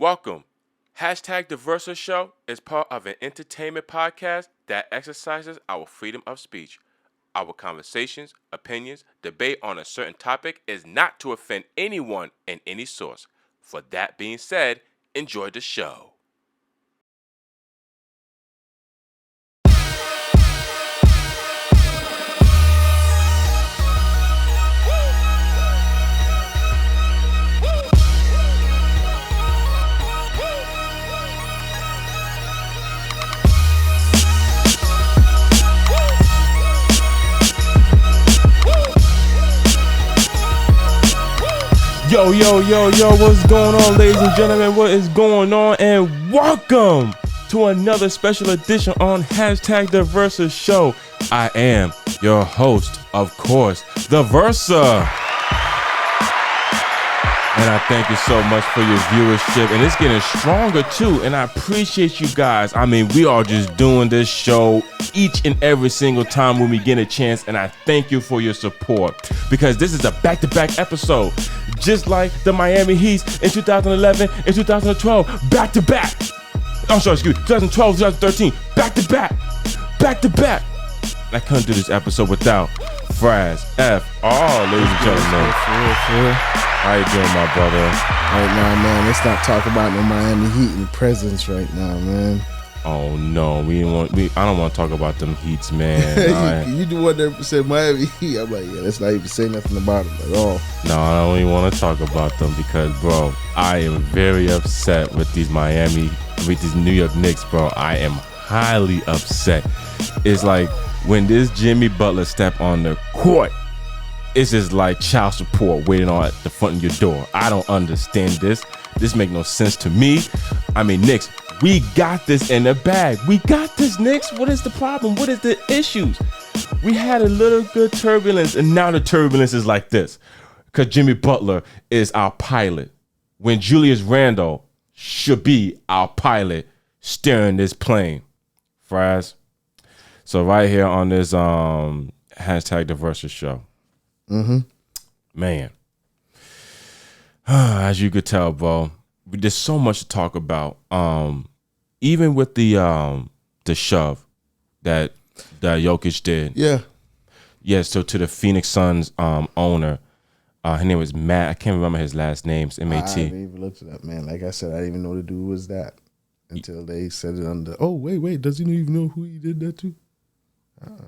Welcome. Hashtag the Versa Show is part of an entertainment podcast that exercises our freedom of speech. Our conversations, opinions, debate on a certain topic is not to offend anyone in any source. For that being said, enjoy the show. Yo, what's going on, ladies and gentlemen? What is going on? And welcome to another special edition on Hashtag the Versa Show. I am your host, of course, the Versa. And I thank you so much for your viewership. And it's getting stronger too. And I appreciate you guys. I mean, we are just doing this show each and every single time when we get a chance. And I thank you for your support, because this is a back-to-back episode. Just like the Miami Heat in 2011 and 2012, back-to-back. I'm sorry, 2012, 2013, back-to-back. I couldn't do this episode without Fraz F.R., ladies and gentlemen. How you doing, my brother? Right now, man, let's not talk about the Miami Heat and presence right now, man. Oh no, I don't want to talk about them Heats, man. You the one that said Miami Heat. I'm like, yeah, let's not even say nothing about them at all. No, I don't even want to talk about them because, bro, I am very upset with these New York Knicks, bro. I am highly upset. It's like when this Jimmy Butler step on the court, it's just like child support waiting on at the front of your door. I don't understand this. This make no sense to me. I mean, Knicks, we got this in the bag. We got this, Knicks. What is the problem? What is the issues? We had a little good turbulence, and now the turbulence is like this because Jimmy Butler is our pilot, when Julius Randle should be our pilot steering this plane. Fraz. So right here on this hashtag the Versus Show. Man, as you could tell, bro, there's so much to talk about. Even with the shove that Jokic did. Yeah. So to the Phoenix Suns owner, her name was Matt. I can't remember his last name. It's M-A-T. I didn't even look it up, man. Like I said, I didn't even know the dude was that until they said it on the. Oh wait, does he even know who he did that to? I don't know.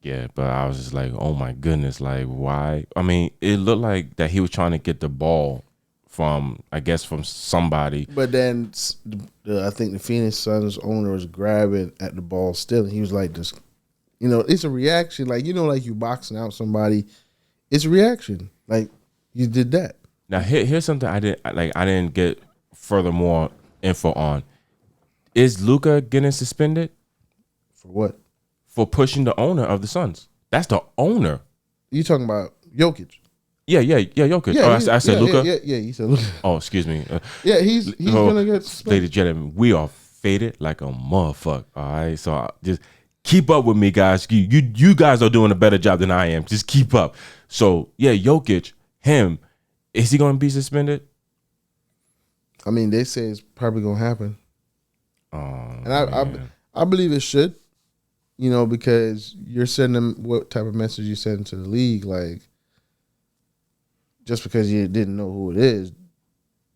Yeah, but I was just like, oh my goodness, like why? I mean, it looked like that he was trying to get the ball from somebody. But then I think the Phoenix Suns owner was grabbing at the ball still, and he was like, "This, it's a reaction. Like like you boxing out somebody, it's a reaction. Like you did that." Now here's something I didn't get furthermore info on. Is Luka getting suspended For what? For pushing the owner of the Suns? That's the owner. You talking about Jokic? Yeah, Jokic. Yeah, I said Luka. Yeah, you said Luka. Oh, excuse me. He's gonna get suspended. Ladies and gentlemen, we are faded like a motherfucker. All right, so just keep up with me, guys. You guys are doing a better job than I am. Just keep up. So yeah, Jokic, is he gonna be suspended? I mean, they say it's probably gonna happen. Oh, and I believe it should. Because you're sending them what type of message you send to the league, like just because you didn't know who it is.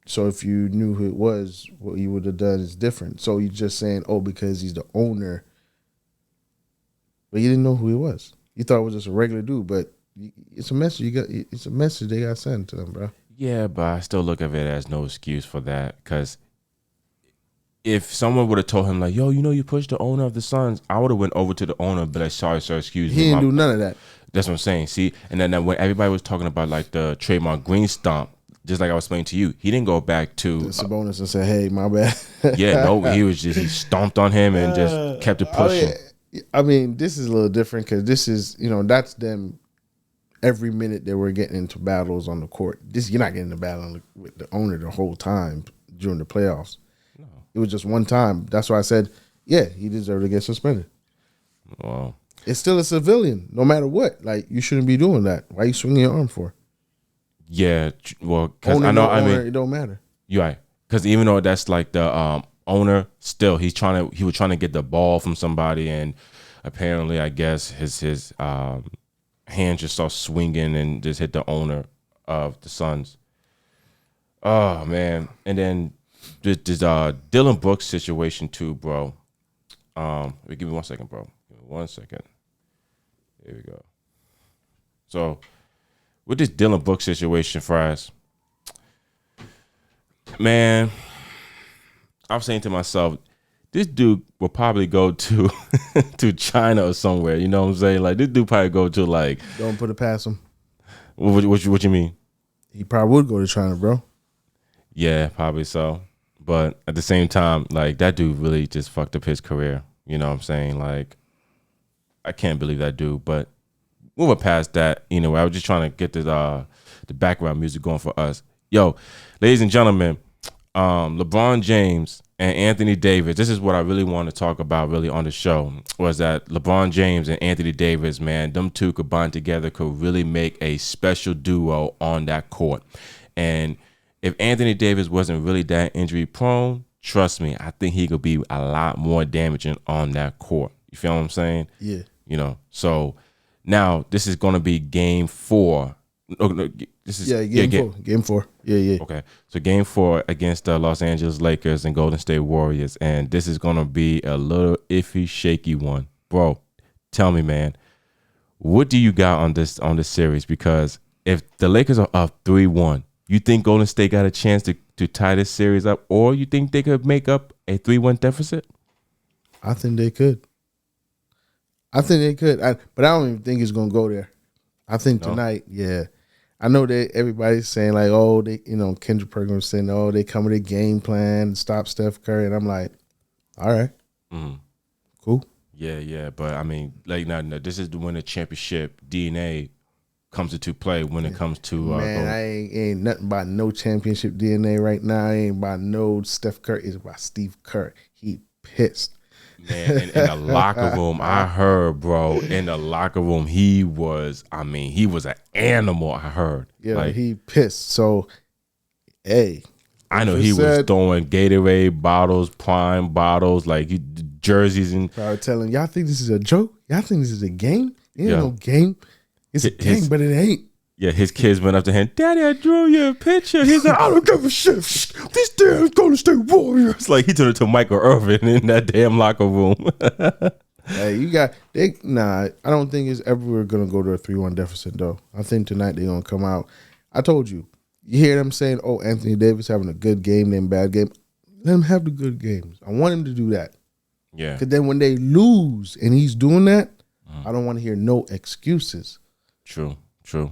So if you knew who it was, what you would have done is different. So you're just saying, oh, because he's the owner, but you didn't know who he was. You thought it was just a regular dude, but it's a message. It's a message they got sent to them, bro. Yeah, but I still look at it as no excuse for that, because if someone would have told him, like, yo, you pushed the owner of the Suns, I would have went over to the owner and be like, sorry, sir, excuse me. He didn't do none of that. That's what I'm saying. See, and then when everybody was talking about like the Trademark Green stomp, just like I was explaining to you, he didn't go back to Sabonis and say, hey, my bad. he stomped on him and just kept it pushing. I mean, this is a little different because this is, that's them every minute they were getting into battles on the court. You're not getting a battle with the owner the whole time during the playoffs. It was just one time. That's why I said, yeah, he deserved to get suspended. Wow. It's still a civilian, no matter what. Like, you shouldn't be doing that. Why are you swinging your arm for? Yeah, well, because I know, it don't matter. You're right. because even though that's like the owner, still he was trying to get the ball from somebody, and apparently I guess his hand just started swinging and just hit the owner of the Suns. Oh man, and then this Dylan Brooks situation too, bro. Give me 1 second, bro. Give me 1 second. Here we go. So with this Dylan Brooks situation, Fries, man, I'm saying to myself, this dude will probably go to to China or somewhere. You know what I'm saying? Like this dude probably go to like. Don't put it past him. What you mean? He probably would go to China, bro. Yeah, probably so. But at the same time, like that dude really just fucked up his career. You know what I'm saying? Like, I can't believe that dude. But moving past that, I was just trying to get the background music going for us. Yo, ladies and gentlemen, LeBron James and Anthony Davis. This is what I really want to talk about really on the show, was that LeBron James and Anthony Davis, man, them two combined together could really make a special duo on that court. And if Anthony Davis wasn't really that injury prone, trust me, I think he could be a lot more damaging on that court. You feel what I'm saying? Yeah. So now this is going to be game 4. No, this is game 4. Yeah. Okay, so game 4 against the Los Angeles Lakers and Golden State Warriors, and this is gonna be a little iffy, shaky one, bro. Tell me, man, what do you got on this series? Because if the Lakers are up 3-1, you think Golden State got a chance to tie this series up, or you think they could make up a 3-1 deficit? I think they could. But I don't even think it's gonna go there. I think tonight, yeah. I know that everybody's saying like, oh, they, Kendrick Perkins saying, oh, they come with a game plan to stop Steph Curry, and I'm like, all right, cool. Yeah. But I mean, like, no, this is when the championship DNA comes into play when it comes to. Man, I ain't nothing about no championship DNA right now. I ain't about no Steph Curry. It's about Steve Kerr. He pissed. Man, in the locker room, I heard, bro, in the locker room, he was an animal, I heard. Yeah, like, he pissed. So, hey. I know he was throwing Gatorade bottles, Prime bottles, like jerseys. And probably telling, y'all think this is a joke? Y'all think this is a game? It ain't no game. It's a game, but it ain't. Yeah, his kids went up to him, Daddy, I drew you a picture. He's like, I don't give a shit. This damn Golden State Warriors. Like, he turned into Michael Irvin in that damn locker room. Hey, I don't think it's ever going to go to a 3-1 deficit, though. I think tonight they're going to come out. I told you hear them saying, oh, Anthony Davis having a good game, then bad game. Let him have the good games. I want him to do that. Yeah. Because then when they lose and he's doing that, I don't want to hear no excuses. True.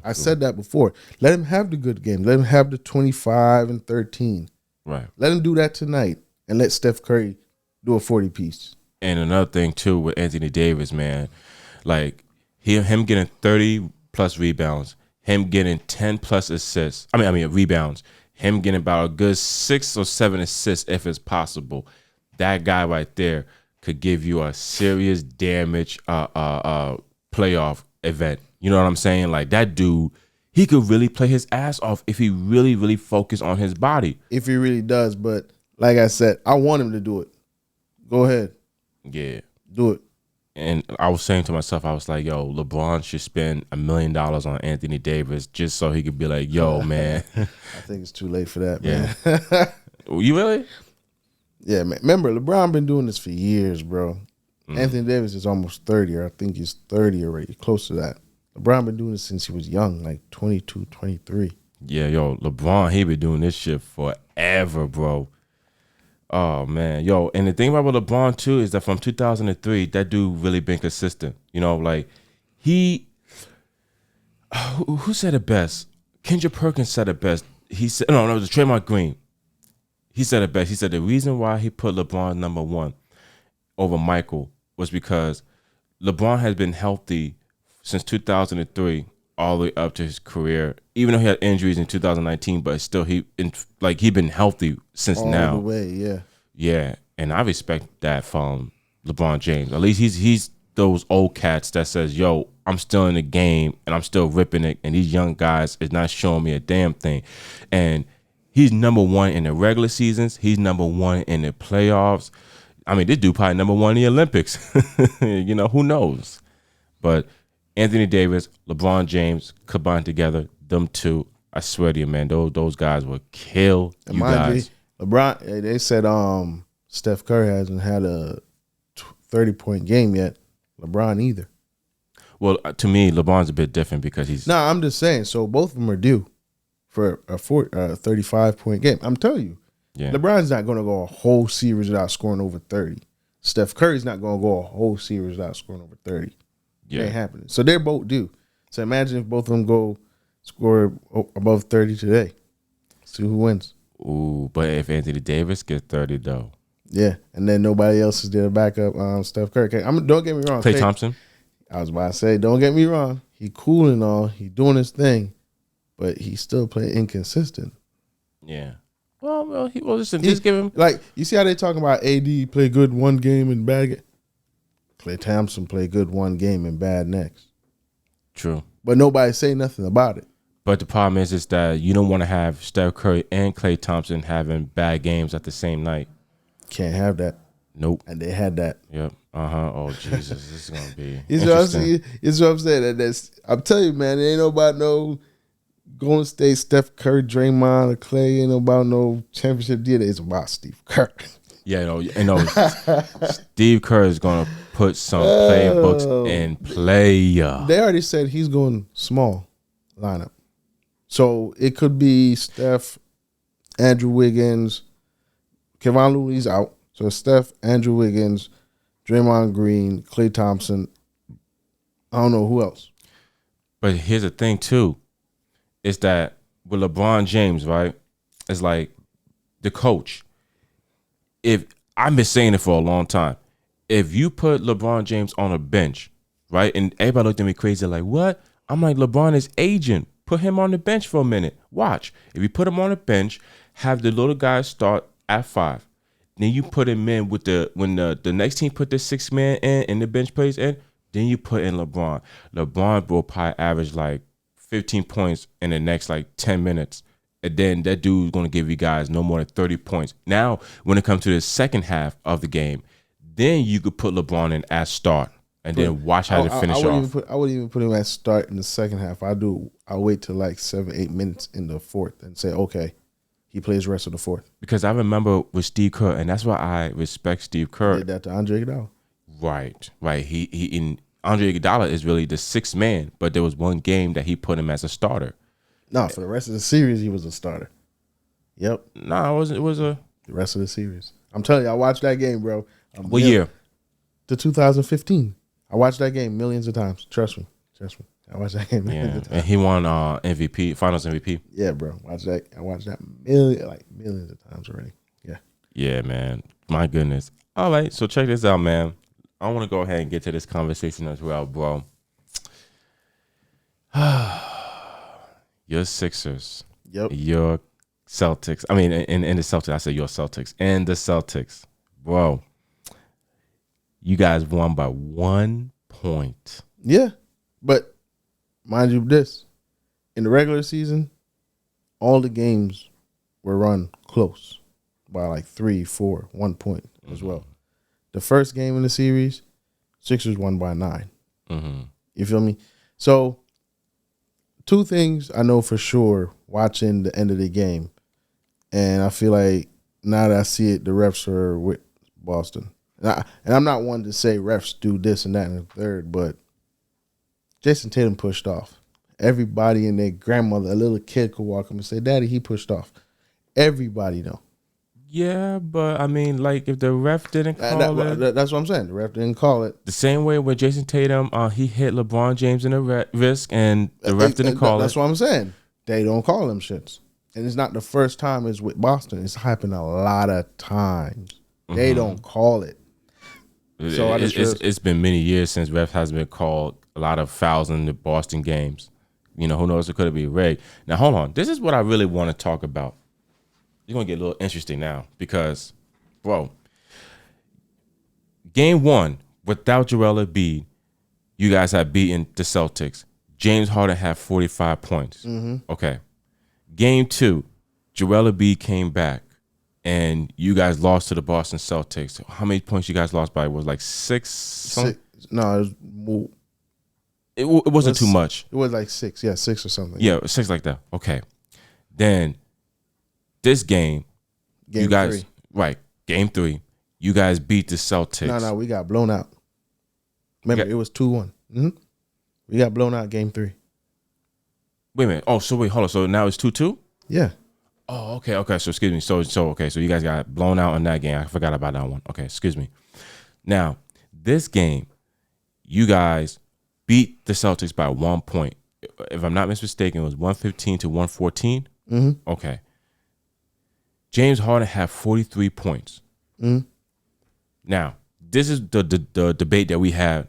I said that before. Let him have the good game. Let him have the 25 and 13. Right. Let him do that tonight and let Steph Curry do a 40-piece. And another thing, too, with Anthony Davis, man, like him getting 30-plus rebounds, him getting 10-plus assists. I mean, rebounds. Him getting about a good 6 or 7 assists if it's possible. That guy right there could give you a serious damage playoff event. You know what I'm saying? Like, that dude, he could really play his ass off if he really, really focused on his body. If he really does. But like I said, I want him to do it. Go ahead. Yeah. Do it. And I was saying to myself, I was like, yo, LeBron should spend $1 million on Anthony Davis just so he could be like, yo, man. I think it's too late for that, man. You really? Yeah, man. Remember, LeBron been doing this for years, bro. Anthony Davis is almost 30, or I think he's 30 already, close to that. LeBron been doing this since he was young, like 22, 23. Yeah, yo, LeBron, he been doing this shit forever, bro. Oh, man. Yo, and the thing about LeBron, too, is that from 2003, that dude really been consistent. Like, who said it best? Kendrick Perkins said it best. He said, no, it was Draymond Green. He said it best. He said the reason why he put LeBron number 1 over Michael was because LeBron has been healthy since 2003 all the way up to his career, even though he had injuries in 2019, but still he been healthy since all now. All the way, yeah. Yeah, and I respect that from LeBron James. At least he's those old cats that says, yo, I'm still in the game and I'm still ripping it, and these young guys is not showing me a damn thing. And He's number one in the regular seasons. He's number one in the playoffs. I mean, this dude probably number one in the Olympics. Who knows? But Anthony Davis, LeBron James combined together, them two, I swear to you, man, those guys will kill you guys. LeBron, they said Steph Curry hasn't had a 30-point game yet. LeBron either. Well, to me, LeBron's a bit different because he's... No, I'm just saying. So both of them are due for a 35-point game. I'm telling you. Yeah. LeBron's not going to go a whole series without scoring over 30. Steph Curry's not going to go a whole series without scoring over 30. Yeah. It ain't happening. So they're both due. So imagine if both of them go score above 30 today. See who wins. Ooh, but if Anthony Davis gets 30, though. Yeah, and then nobody else is there to back up Steph Curry. Don't get me wrong. Klay Thompson? I was about to say, don't get me wrong. He cool and all. He doing his thing, but he still play inconsistent. Yeah. Well, just give him. Like, you see how they talking about AD play good one game and bad game? Klay Thompson play good one game and bad next. True. But nobody say nothing about it. But the problem is that you don't want to have Steph Curry and Klay Thompson having bad games at the same night. Can't have that. Nope. And they had that. Yep. Oh, Jesus. This is going to be It's what I'm saying. I'm telling you, man, it ain't no about no Golden State, Steph Curry, Draymond, or Klay. Ain't no about no championship deal. It's about Steve Kerr. Yeah, Steve Kerr is going to put some playbooks in play. They already said he's going small lineup. So it could be Steph, Andrew Wiggins, Kevon Looney's out. So Steph, Andrew Wiggins, Draymond Green, Klay Thompson. I don't know who else. But here's the thing, too. Is that with LeBron James, right? It's like the coach. If I've been saying it for a long time. If you put LeBron James on a bench, right? And everybody looked at me crazy like, what? I'm like, LeBron is aging. Put him on the bench for a minute. Watch. If you put him on the bench, have the little guys start at 5. Then you put him in with when the next team put the 6 man in and the bench plays in, then you put in LeBron. LeBron will probably average like 15 points in the next like 10 minutes. And then that dude's going to give you guys no more than 30 points. Now, when it comes to the second half of the game, then you could put LeBron in as start and then watch how they finish off. I wouldn't even put him at start in the second half. I'll wait till like 7-8 minutes in the fourth and say, okay, he plays the rest of the fourth. Because I remember with Steve Kerr, and that's why I respect Steve Kerr. He did that to Andre Iguodala. Right. He in Andre Iguodala is really the 6th man, but there was one game that he put him as a starter. No, for the rest of the series, he was a starter. Yep. No, it was the rest of the series. I'm telling you, I watched that game, bro. What year? The 2015. I watched that game millions of times. Trust me. I watched that game millions of times. And he won MVP, Finals MVP. Yeah, bro. I watched that millions of times already. Yeah. Yeah, man. My goodness. All right, so check this out, man. I want to go ahead and get to this conversation as well, bro. Your Sixers. Yep. Your Celtics. I mean, in the Celtics, I said your Celtics. And the Celtics. Bro, you guys won by 1 point. Yeah. But mind you this, in the regular season, all the games were run close by like 3, 4, 1 point as well. The first game in the series, Sixers won by 9. Mm-hmm. You feel me? So, 2 things I know for sure watching the end of the game, and I feel like now that I see it, the refs are with Boston. And I'm not one to say refs do this and that and the third, but Jason Tatum pushed off. Everybody and their grandmother, a little kid could walk up and say, Daddy, he pushed off. Everybody know. Yeah, but I mean, like if the ref didn't call it. That's what I'm saying. The ref didn't call it. The same way with Jason Tatum, he hit LeBron James in the wrist and the ref didn't call it. That's what I'm saying. They don't call them shits. And it's not the first time it's with Boston. It's happened a lot of times. Mm-hmm. They don't call it. So it's been many years since ref has been called a lot of fouls in the Boston games. You know, who knows? It could have been rigged. Now, hold on. This is what I really want to talk about. You're going to get a little interesting now because, bro, game 1, without Joel Embiid, you guys have beaten the Celtics. James Harden had 45 points. Mm-hmm. Okay. Game 2, Joel Embiid came back, and you guys lost to the Boston Celtics. How many points you guys lost by? It was like 6? Six. No, it was more. It wasn't too much. It was like 6. Yeah, 6 or something. Yeah, 6 like that. Okay. Then this game you guys 3. right, game 3. You guys beat the Celtics. No, we got blown out. Remember, it was 2-1. Mm-hmm. We got blown out game 3. Wait a minute. Oh, so wait, hold on. So now it's 2-2? Yeah. Oh, okay. So excuse me. So okay. So you guys got blown out in that game. I forgot about that one. Okay, excuse me. Now, this game, you guys beat the Celtics by 1 point. If I'm not mistaken, it was 115 to 114. Mm-hmm. Okay. James Harden had 43 points. Mm-hmm. Now, this is the debate that we had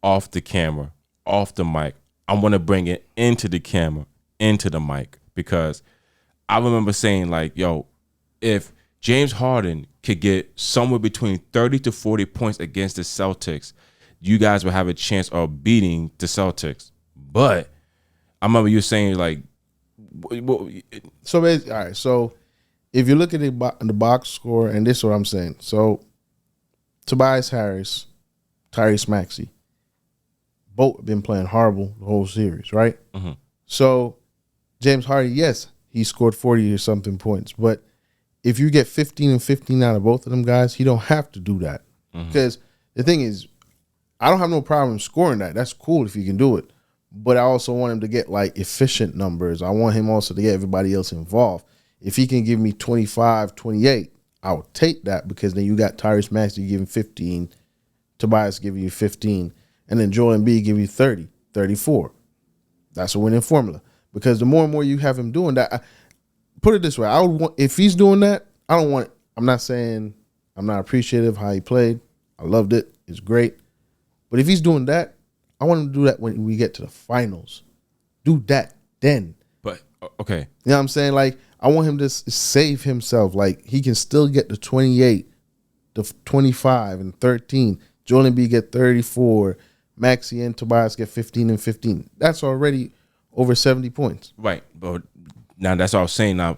off the camera, off the mic. I want to bring it into the camera, into the mic, because I remember saying, like, yo, if James Harden could get somewhere between 30 to 40 points against the Celtics, you guys will have a chance of beating the Celtics. But I remember you saying, like, so basically, all right. So if you look at the box score, and this is what I'm saying. So Tobias Harris, Tyrese Maxey, both have been playing horrible the whole series, right? Mm-hmm. So James Harden, yes, he scored 40 or something points, but if you get 15 and 15 out of both of them guys, he don't have to do that. Because the thing is, I don't have no problem scoring that. That's cool if you can do it. But I also want him to get like efficient numbers. I want him also to get everybody else involved. If he can give me 25, 28, I'll take that, because then you got Tyrese Maxey giving 15, Tobias giving you 15, and then Joel Embiid giving you 30, 34. That's a winning formula. Because the more and more you have him doing that, put it this way, I would want, if he's doing that, I'm not saying I'm not appreciative of how he played. I loved it. It's great. But if he's doing that, I want him to do that when we get to the finals. Do that then. But, okay. You know what I'm saying? Like, I want him to save himself. Like, he can still get the 28, the 25, and 13. Joel Embiid get 34. Maxey and Tobias get 15 and 15. That's already over 70 points. Right. But now that's what I was saying. Now,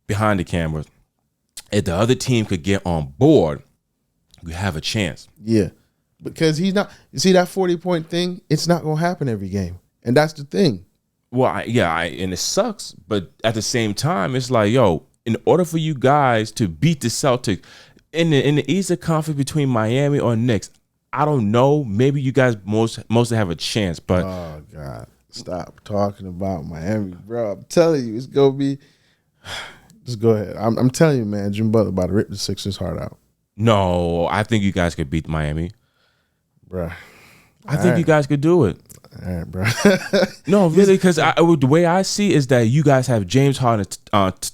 behind the cameras, if the other team could get on board, you have a chance. Yeah. Because he's not, you see that 40-point thing, it's not going to happen every game. And that's the thing. Well, and it sucks, but at the same time, it's like, yo, in order for you guys to beat the Celtics in the Eastern Conference between Miami or Knicks, I don't know. Maybe you guys mostly have a chance, but oh God, stop talking about Miami, bro. I'm telling you, it's gonna be. Just go ahead. I'm telling you, man. Jim Butler about to rip the Sixers' heart out. No, I think you guys could beat Miami, bro. I think you guys could do it. All right, bro. No, really, because the way I see is that you guys have James Harden, That's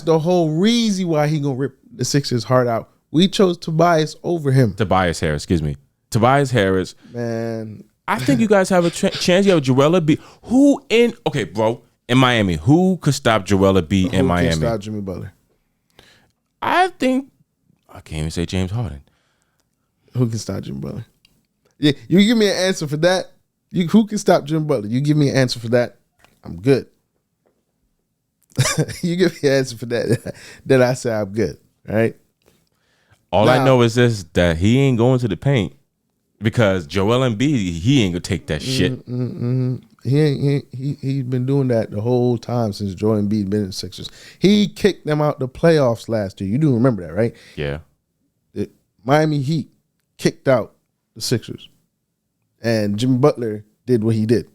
the whole reason why he gonna rip the Sixers' heart out. We chose Tobias over him. Tobias Harris, excuse me. Tobias Harris. Man. I think you guys have a chance. You have Joel Embiid. Okay, bro, in Miami, who could stop Joel Embiid in Miami? Who can stop Jimmy Butler? I can't even say James Harden. Who can stop Jimmy Butler? Yeah, you give me an answer for that. Who can stop Jimmy Butler? You give me an answer for that, I'm good. You give me an answer for that, then I say I'm good. All right? All I know is this, that he ain't going to the paint, because Joel Embiid, he ain't gonna take that shit. He's been doing that the whole time since Joel Embiid been in the Sixers. He kicked them out the playoffs last year. You do remember that, right? Yeah. The Miami Heat kicked out the Sixers, and Jimmy Butler did what he did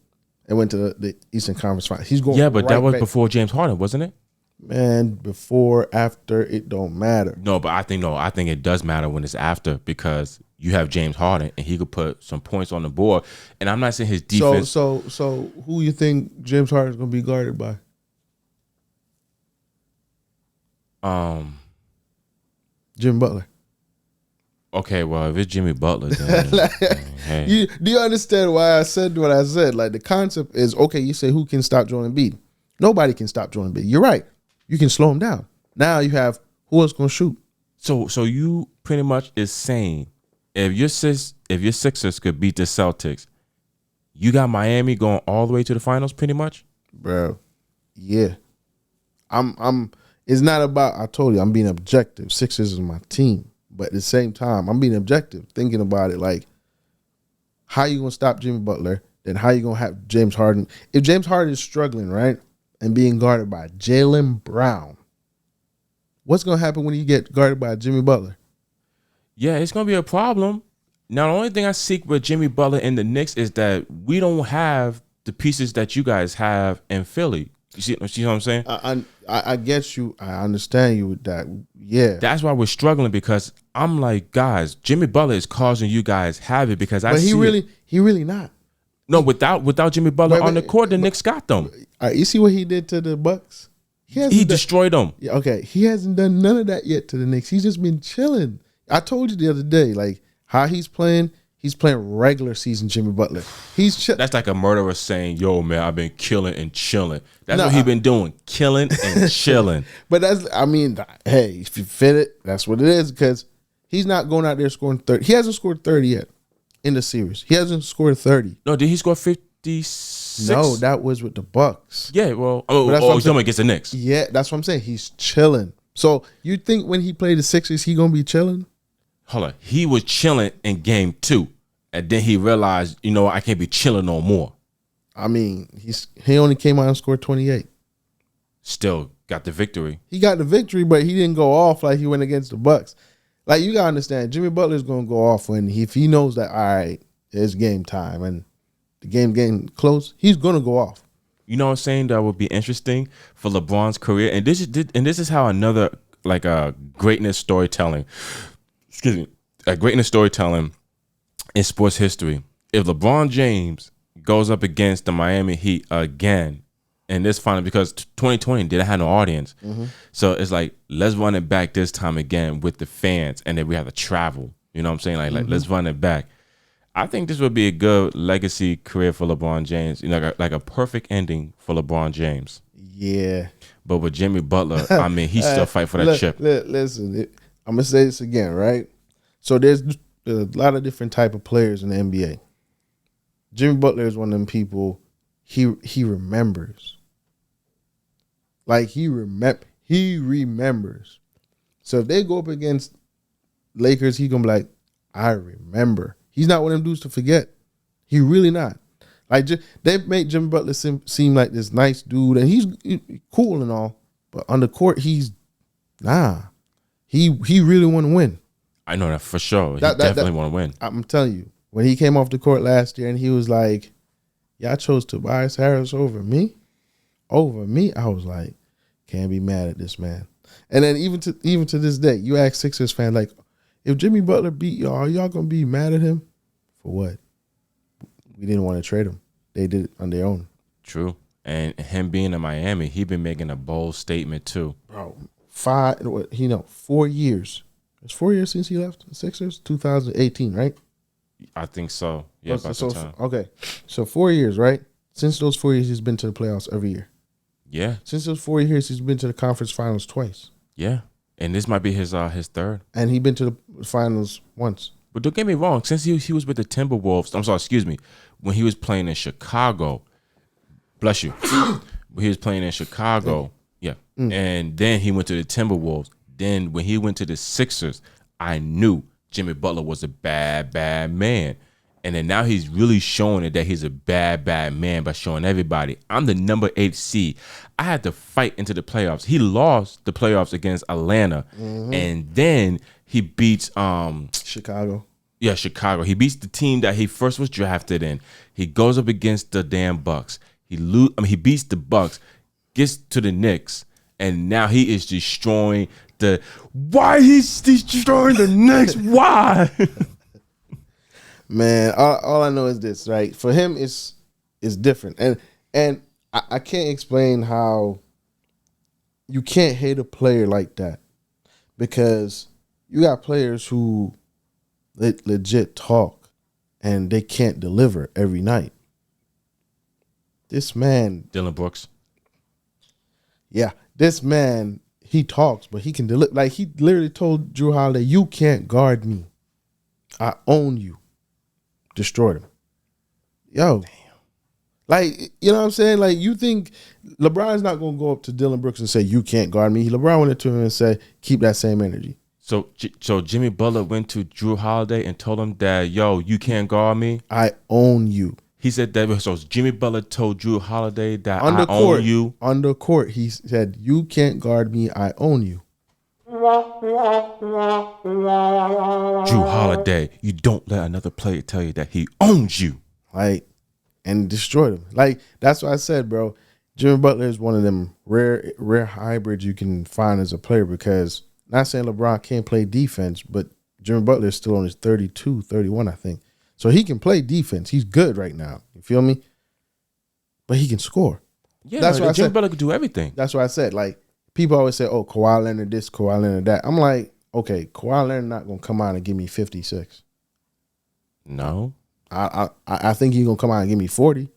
and went to the Eastern Conference Finals. He's going. Yeah, but right that was back. before James Harden, wasn't it? Man, before, after, it don't matter. No, but I think it does matter when it's after, because you have James Harden and he could put some points on the board. And I'm not saying his defense. So who you think James Harden's gonna be guarded by? Jimmy Butler. Okay, well, if it's Jimmy Butler, then hey. Do you understand why I said what I said? Like, the concept is, okay, you say who can stop Joel Embiid? Nobody can stop Joel Embiid. You're right. You can slow him down. Now you have who else gonna shoot? So you pretty much is saying, if your Sixers could beat the Celtics, you got Miami going all the way to the finals, pretty much? bro. Yeah, I'm. It's not about. I told you, I'm being objective. Sixers is my team, but at the same time, I'm being objective, thinking about it like, how you gonna stop Jimmy Butler? Then how you gonna have James Harden? If James Harden is struggling, right, and being guarded by Jaylen Brown, what's gonna happen when you get guarded by Jimmy Butler? Yeah, it's gonna be a problem. Now, the only thing I seek with Jimmy Butler in the Knicks is that we don't have the pieces that you guys have in Philly. You see what I'm saying? I get you. I understand you with that. Yeah, That's why we're struggling, because I'm like, guys, Jimmy Butler is causing you guys havoc, because I but see he really not. No, without Jimmy Butler on the court, the Knicks got them. All right, you see what he did to the Bucks? He destroyed them. Yeah, okay, he hasn't done none of that yet to the Knicks. He's just been chilling. I told you the other day, like how he's playing. He's playing regular season Jimmy Butler. That's like a murderer saying, "Yo, man, I've been killing and chilling." That's what he's been doing, killing and chilling. But hey, if you fit it, that's what it is. Because he's not going out there scoring 30. He hasn't scored 30 yet in the series. He hasn't scored 30. No, did he score 56? No, that was with the Bucks. Yeah, well, he's talking against the Knicks. Yeah, that's what I'm saying. He's chilling. So you think when he played the Sixers, he gonna be chilling? Hold on, he was chilling in game 2, and then he realized, I can't be chilling no more. I mean, he only came out and scored 28. Still got the victory. He got the victory, but he didn't go off like he went against the Bucks. Like, you gotta understand, Jimmy Butler's gonna go off if he knows that, all right, it's game time and the game getting close, he's gonna go off. You know what I'm saying? That would be interesting for LeBron's career. And this is how another, like, a greatness storytelling. Excuse me. A greatness storytelling in sports history. If LeBron James goes up against the Miami Heat again in this final, because 2020 didn't have no audience. Mm-hmm. So it's like, let's run it back this time again with the fans, and then we have to travel. You know what I'm saying? Like let's run it back. I think this would be a good legacy career for LeBron James. Like a perfect ending for LeBron James. Yeah. But with Jimmy Butler, I mean, he still fight for that chip. Listen, I'm gonna say this again, right? So there's a lot of different type of players in the NBA. Jimmy Butler is one of them people. He remembers. Like he remembers. So if they go up against Lakers, he gonna be like, I remember. He's not one of them dudes to forget. He really not. Like, they make Jimmy Butler seem like this nice dude, and he's cool and all, but on the court, he's nah. He really want to win. I know that for sure. He definitely want to win. I'm telling you, when he came off the court last year, and he was like, "Y'all chose Tobias Harris over me," I was like, can't be mad at this man. And then even to this day, you ask Sixers fan, like, if Jimmy Butler beat y'all, are y'all gonna be mad at him? For what? We didn't want to trade him. They did it on their own. True. And him being in Miami, he been making a bold statement too. Bro, 4 years. It's 4 years since he left the Sixers. 2018, right? I think so. Yeah, about the time. Okay. So 4 years, right? Since those 4 years, he's been to the playoffs every year. Yeah. Since those 4 years, he's been to the conference finals twice. Yeah. And this might be his third. And he been to the finals once. But don't get me wrong, since he was with the Timberwolves, when he was playing in Chicago, bless you, when he was playing in Chicago, and then he went to the Timberwolves. Then when he went to the Sixers, I knew Jimmy Butler was a bad, bad man. And then now he's really showing it that he's a bad, bad man by showing everybody, I'm the number 8 seed. I had to fight into the playoffs. He lost the playoffs against Atlanta, and then he beats Chicago. Yeah, Chicago. He beats the team that he first was drafted in. He goes up against the damn Bucks. He beats the Bucks, gets to the Knicks, and now he is destroying why he's destroying the Knicks? Why? Man, all I know is this, right? For him, it's different, and I can't explain how you can't hate a player like that, because you got players who legit talk and they can't deliver every night. This man, Dylan Brooks. Yeah, this man, he talks, but he can deliver. Like, he literally told Drew Holiday, "You can't guard me. I own you." Destroyed him. Yo. Damn. Like, you know what I'm saying? Like, you think LeBron's not going to go up to Dylan Brooks and say, you can't guard me. LeBron went up to him and said, keep that same energy. So Jimmy Butler went to Drew Holiday and told him that, yo, you can't guard me. I own you. He said that. So Jimmy Butler told Drew Holiday that On the I court, own you. On the court, he said, you can't guard me. I own you. Drew Holiday, you don't let another player tell you that he owns you. Like, and destroyed him. Like, that's what I said, bro. Jimmy Butler is one of them rare hybrids you can find as a player, because not saying LeBron can't play defense, but Jimmy Butler is still on his 32, 31, I think. So he can play defense. He's good right now. You feel me? But he can score. Yeah, that's what I Jimmy said. Butler could do everything. That's what I said. Like, people always say, oh, Kawhi Leonard this, Kawhi Leonard that. I'm like, okay, Kawhi Leonard not going to come out and give me 56. No. I think he's going to come out and give me 40,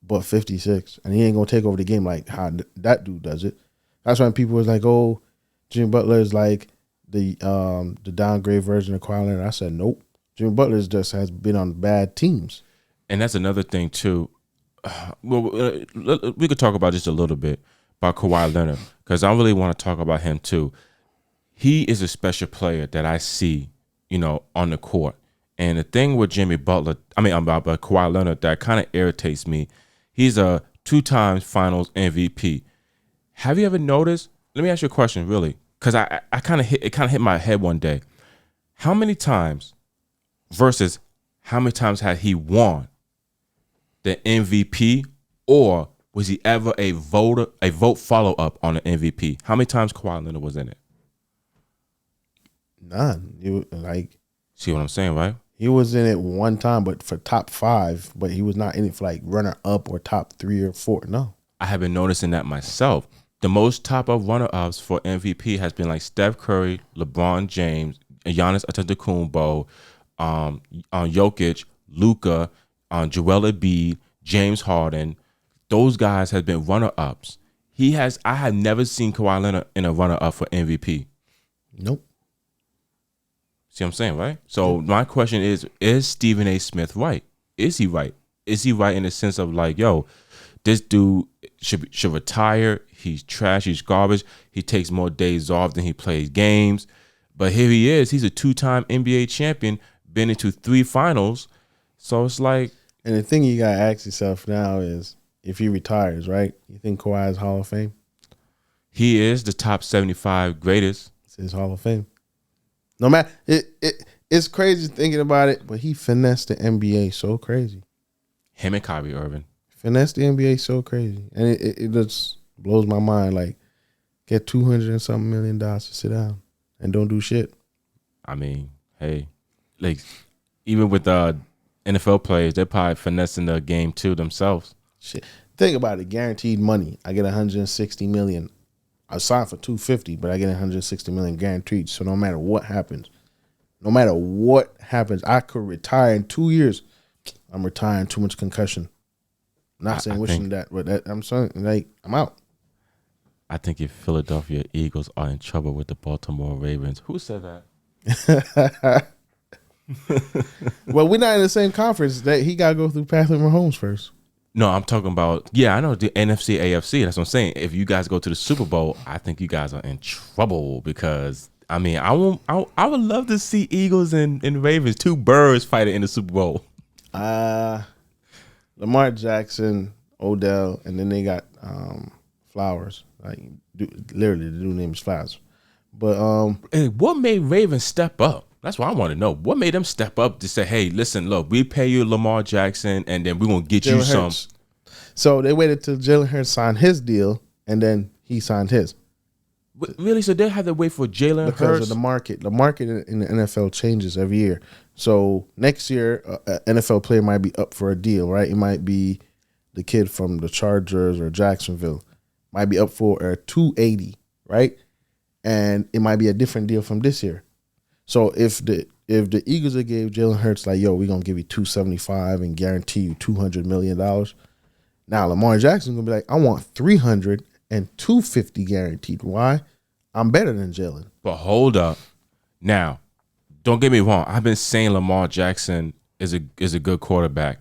but 56. And he ain't going to take over the game like how that dude does it. That's why people was like, oh, Jimmy Butler is like the downgrade version of Kawhi Leonard. I said, nope. Jimmy Butler just has been on bad teams. And that's another thing, too. Well, we could talk about just a little bit about Kawhi Leonard, because I really want to talk about him, too. He is a special player that I see, on the court. And the thing with about Kawhi Leonard that kind of irritates me, he's a 2-time Finals MVP. Have you ever noticed? Let me ask you a question, really, because I kind of hit my head one day. How many times versus how many times had he won the MVP, or was he ever a vote follow up on the MVP? How many times Kawhi Leonard was in it? None. See what I'm saying, right? He was in it one time, but for top 5, but he was not in it for like runner up or top 3 or 4. No. I have been noticing that myself. The most top of runner ups for MVP has been like Steph Curry, LeBron James, Giannis Antetokounmpo, Jokic, Luka, Joel Embiid, James Harden. Those guys have been runner ups. I have never seen Kawhi Leonard in a runner up for MVP. Nope. See what I'm saying, right? So my question is Stephen A. Smith right? Is he right? Is he right in the sense of like, yo, this dude should retire. He's trash. He's garbage. He takes more days off than he plays games. But here he is. He's a 2-time NBA champion, been into 3 finals. So it's like. And the thing you got to ask yourself now is, if he retires, right? You think Kawhi is Hall of Fame? He is the top 75 greatest. It's his Hall of Fame. No matter it's crazy thinking about it, but he finessed the NBA so crazy. Him and Kyrie Irving finessed the NBA so crazy, and it just blows my mind. Like, get $200 and something million to sit down and don't do shit. I mean, hey, like even with NFL players, they're probably finessing the game too themselves. Shit, think about it. Guaranteed money. I get $160 million. I signed for $250, but I get $160 million guaranteed. So no matter what happens, I could retire in 2 years. I'm retiring. Too much concussion. Not saying wishing that, but I'm saying like I'm out. I think if Philadelphia Eagles are in trouble with the Baltimore Ravens, who said that? Well, we're not in the same conference. That he got to go through Patrick Mahomes first. No, I'm talking about, I know the NFC, AFC. That's what I'm saying. If you guys go to the Super Bowl, I think you guys are in trouble because, I mean, I would love to see Eagles and Ravens, 2 birds fighting in the Super Bowl. Lamar Jackson, Odell, and then they got Flowers. Like, literally, the dude name is Flowers. But and what made Ravens step up? That's what I want to know. What made them step up to say, hey, listen, look, we pay you Lamar Jackson, and then we're going to get you some. So they waited till Jalen Hurts signed his deal, and then he signed his. Really? So they had to wait for Jalen Hurts? Because of the market. The market in the NFL changes every year. So next year, an NFL player might be up for a deal, right? It might be the kid from the Chargers or Jacksonville. Might be up for a $280, right? And it might be a different deal from this year. So if the Eagles had gave Jalen Hurts like, yo, we're going to give you $275 and guarantee you $200 million. Now Lamar Jackson's going to be like, I want $300 and $250 guaranteed. Why? I'm better than Jalen. But hold up. Now, don't get me wrong. I've been saying Lamar Jackson is a good quarterback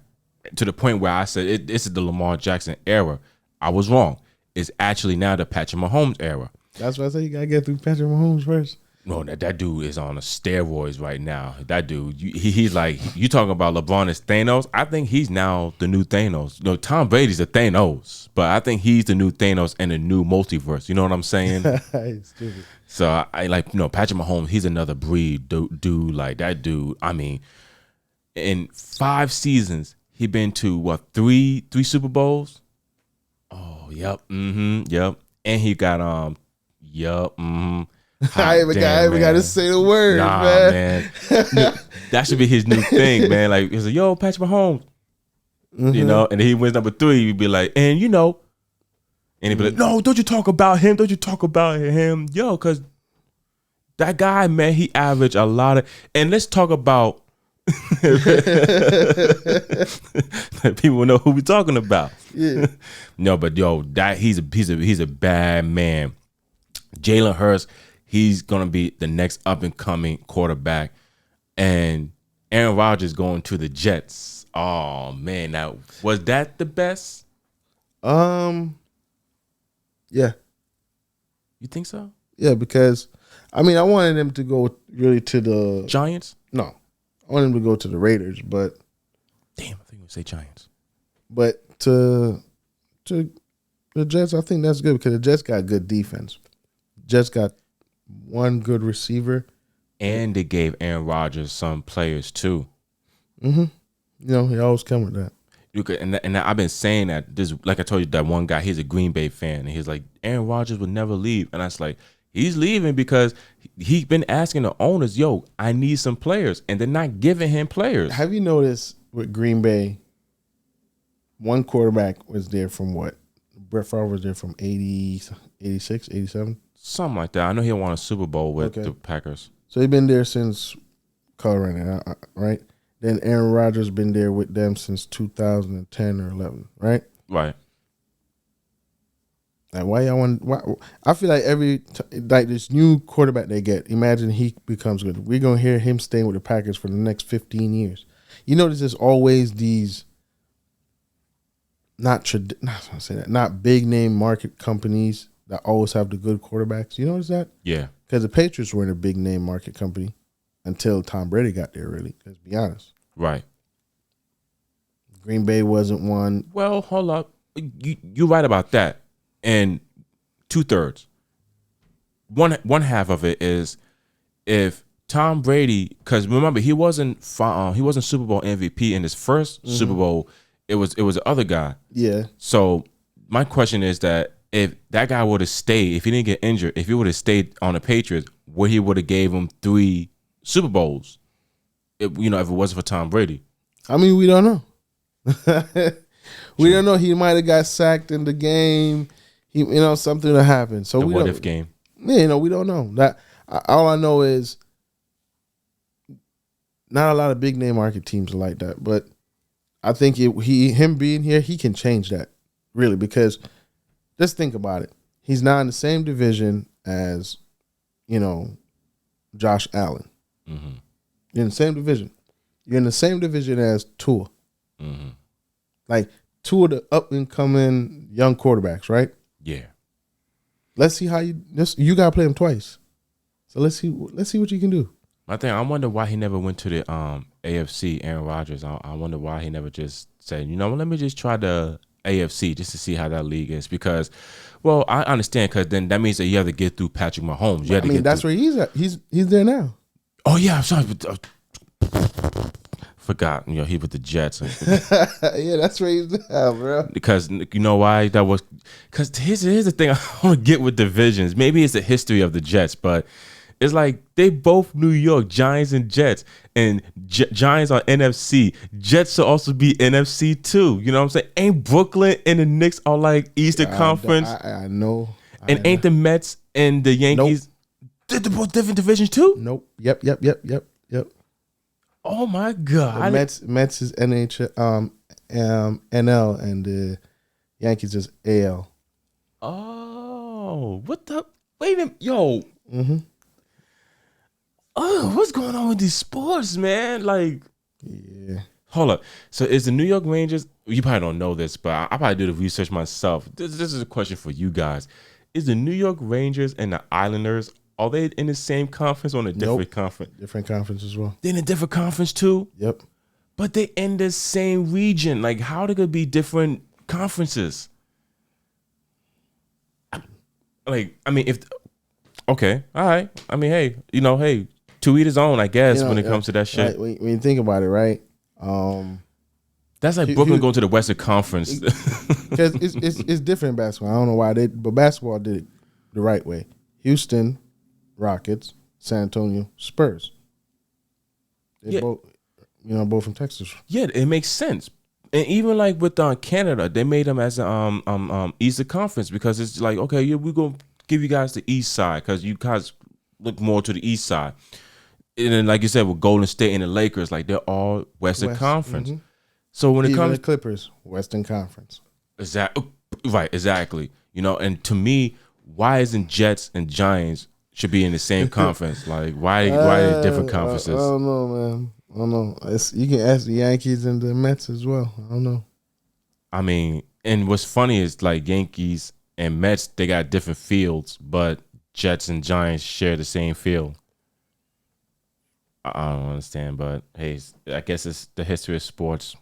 to the point where I said this is the Lamar Jackson era. I was wrong. It's actually now the Patrick Mahomes era. That's why I say you gotta get through Patrick Mahomes first. No, that dude is on a steroids right now. That dude, he's like, you talking about LeBron as Thanos? I think he's now the new Thanos. No, Tom Brady's the Thanos, but I think he's the new Thanos and the new multiverse. You know what I'm saying? Stupid. So I like, Patrick Mahomes, he's another breed dude. Like that dude, I mean, in 5 seasons, he been to what, three Super Bowls? Oh, yep, yep. And he got yep, I even got to say the word, nah, man. That should be his new thing, man. Like, he's like, yo, Patrick Mahomes. You know, and then he wins number 3. He'd be like, and you know, and he'd be like, no, don't you talk about him. Don't you talk about him. Yo, because that guy, man, he averaged a lot of, and let's talk about, people know who we talking about. Yeah. No, but yo, that he's a bad man. Jalen Hurts, he's gonna be the next up and coming quarterback, and Aaron Rodgers going to the Jets. Oh man, now was that the best? Yeah. You think so? Yeah, because I mean I wanted them to go really to the Giants? No. I wanted them to go to the Raiders, but Damn, I think we would say Giants. But to the Jets, I think that's good because the Jets got good defense. Jets got one good receiver. And they gave Aaron Rodgers some players too. Mm-hmm. You know, he always come with that. You could, and I've been saying that this, like I told you, that one guy, he's a Green Bay fan, and he's like, Aaron Rodgers would never leave, and I was like, he's leaving because he's been asking the owners, yo, I need some players, and they're not giving him players. Have you noticed with Green Bay, one quarterback was there from what? Brett Favre was there from 80, 86, 87? Something like that. I know he won a Super Bowl with the Packers. So he's been there since Colorado, right? Then Aaron Rodgers been there with them since 2010 or 11, right? Right. Like why y'all want? Why, I feel like like this new quarterback they get. Imagine he becomes good. We're gonna hear him staying with the Packers for the next 15 years. You notice there's always these not big name market companies that always have the good quarterbacks. You notice that? Yeah. Because the Patriots weren't a big name market company until Tom Brady got there. Really, let's be honest. Right. Green Bay wasn't one. Well, hold up. You're right about that. And 2/3. One half of it is if Tom Brady, because remember he wasn't Super Bowl MVP in his first Super Bowl. It was the other guy. Yeah. So my question is that if that guy would have stayed, if he didn't get injured, if he would have stayed on the Patriots, would he would have gave him 3 Super Bowls? If it wasn't for Tom Brady. I mean, we don't know. We don't know. He might have got sacked in the game. Something that happened. So the we what if game. Yeah, we don't know. That all I know is not a lot of big name market teams are like that. But I think him being here, he can change that really because just think about it. He's not in the same division as Josh Allen. Mm-hmm. You're in the same division. You're in the same division as Tua. Mm-hmm. Like 2 of the up and coming young quarterbacks, right? Yeah. Let's see how you gotta play him twice. So let's see what you can do. I wonder why he never went to the AFC, Aaron Rodgers. I wonder why he never just said, let me just try the AFC just to see how that league is. Because, well, I understand because then that means that you have to get through Patrick Mahomes. That's where he's at. He's there now. Oh yeah, I'm sorry. Forgot, he with the Jets. Yeah, that's where he's at, bro. Because you know why that was? Because here's the thing I want to get with divisions. Maybe it's the history of the Jets, but it's like they both New York Giants and Jets, and Giants are NFC. Jets should also be NFC too. You know what I'm saying? Ain't Brooklyn and the Knicks are like Eastern Conference? I know. And ain't the Mets and the Yankees? They're both different divisions too. Nope. Yep. Oh my God! The Mets is NL, and the Yankees is AL. Oh, what the? Wait a minute, yo. Mm-hmm. Oh, what's going on with these sports, man? Like, yeah. hold up. So is the New York Rangers? You probably don't know this, but I probably do the research myself. This is a question for you guys. Is the New York Rangers and the Islanders, are they in the same conference or in a different conference? Different conference as well. They're in a different conference too? Yep. But they in the same region. Like, how they could be different conferences? Like, I mean, okay, all right. I mean, hey, to eat his own, I guess, when it comes to that shit. Right, when you think about it, right? That's like Brooklyn going to the Western Conference. Because it's different in basketball. I don't know why but basketball did it the right way. Houston Rockets, San Antonio Spurs. They're both from Texas. Yeah, it makes sense. And even like with Canada, they made them as a Eastern Conference because it's like, okay, yeah, we're gonna give you guys the East side because you guys look more to the East side. And then, like you said, with Golden State and the Lakers, like they're all Western Conference. Mm-hmm. So when it comes to Clippers, Western Conference. Exactly. And to me, why isn't Jets and Giants should be in the same conference? Like, why are they different conferences? I don't know, man. I don't know. You can ask the Yankees and the Mets as well. I don't know. I mean, and what's funny is like Yankees and Mets, they got different fields, but Jets and Giants share the same field. I don't understand, but hey, I guess it's the history of sports.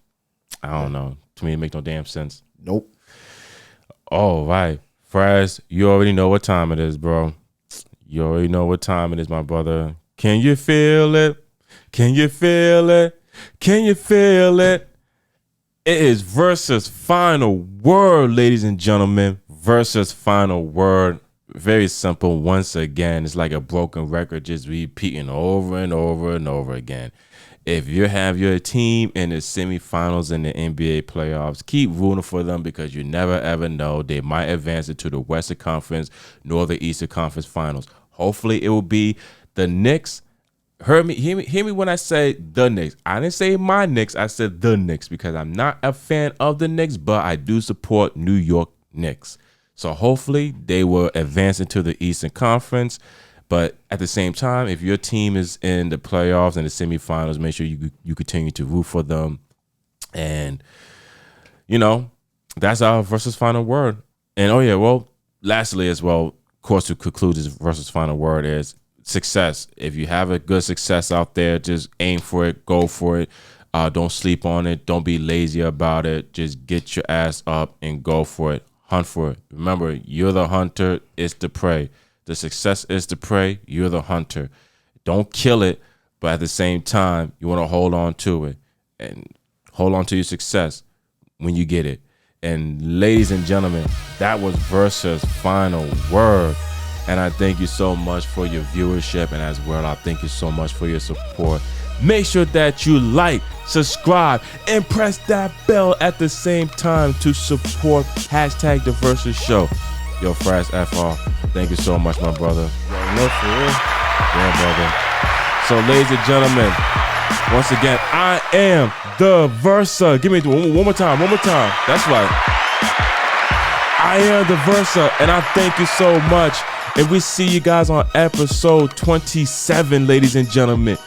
I don't know. To me, it makes no damn sense. Nope. All right. Fraz, you already know what time it is, bro. You already know what time it is, my brother. Can you feel it? Can you feel it? Can you feel it? It is versus final word, ladies and gentlemen. Versus final word. Very simple. Once again, it's like a broken record just repeating over and over and over again. If you have your team in the semifinals in the NBA playoffs, keep rooting for them because you never ever know. They might advance into the Western Conference nor the Eastern Conference Finals. Hopefully it will be the Knicks. Hear me when I say the Knicks. I didn't say my Knicks. I said the Knicks because I'm not a fan of the Knicks, but I do support New York Knicks. So hopefully they will advance into the Eastern Conference. But at the same time, if your team is in the playoffs and the semifinals, make sure you continue to root for them. And, that's our versus final word. And, lastly as well, of course, to conclude this versus final word is success. If you have a good success out there, just aim for it, go for it. Don't sleep on it. Don't be lazy about it. Just get your ass up and go for it. Hunt for it. Remember, you're the hunter, it's the prey. The success is the prey, you're the hunter. Don't kill it, but at the same time, you want to hold on to it and hold on to your success when you get it. And ladies and gentlemen, that was Versa's final word. And I thank you so much for your viewership, and as well, I thank you so much for your support. Make sure that you like, subscribe, and press that bell at the same time to support hashtag The Versus Show. Yo, Fraz FR, thank you so much, my brother. No, for real. Yeah, brother. So, ladies and gentlemen, once again, I am the Versa. Give me one more time. That's right. I am the Versa, and I thank you so much. And we see you guys on episode 27, ladies and gentlemen.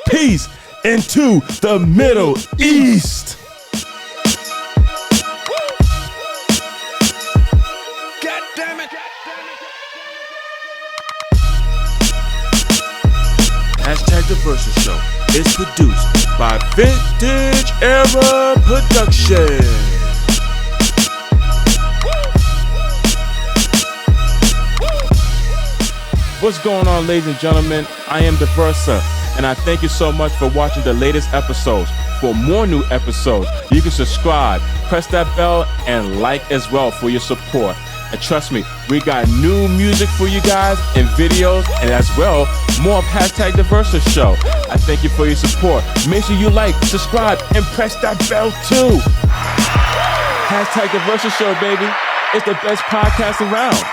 Peace into the Middle East. God damn it. Hashtag The Versus Show is produced by Vintage Era Production. What's going on, ladies and gentlemen? I am the Versa, and I thank you so much for watching the latest episodes. For more new episodes, you can subscribe, press that bell, and like as well for your support. And trust me, we got new music for you guys and videos, and as well, more of hashtag The Versa Show. I thank you for your support. Make sure you like, subscribe, and press that bell too. Hashtag The Versa Show, baby. It's the best podcast around.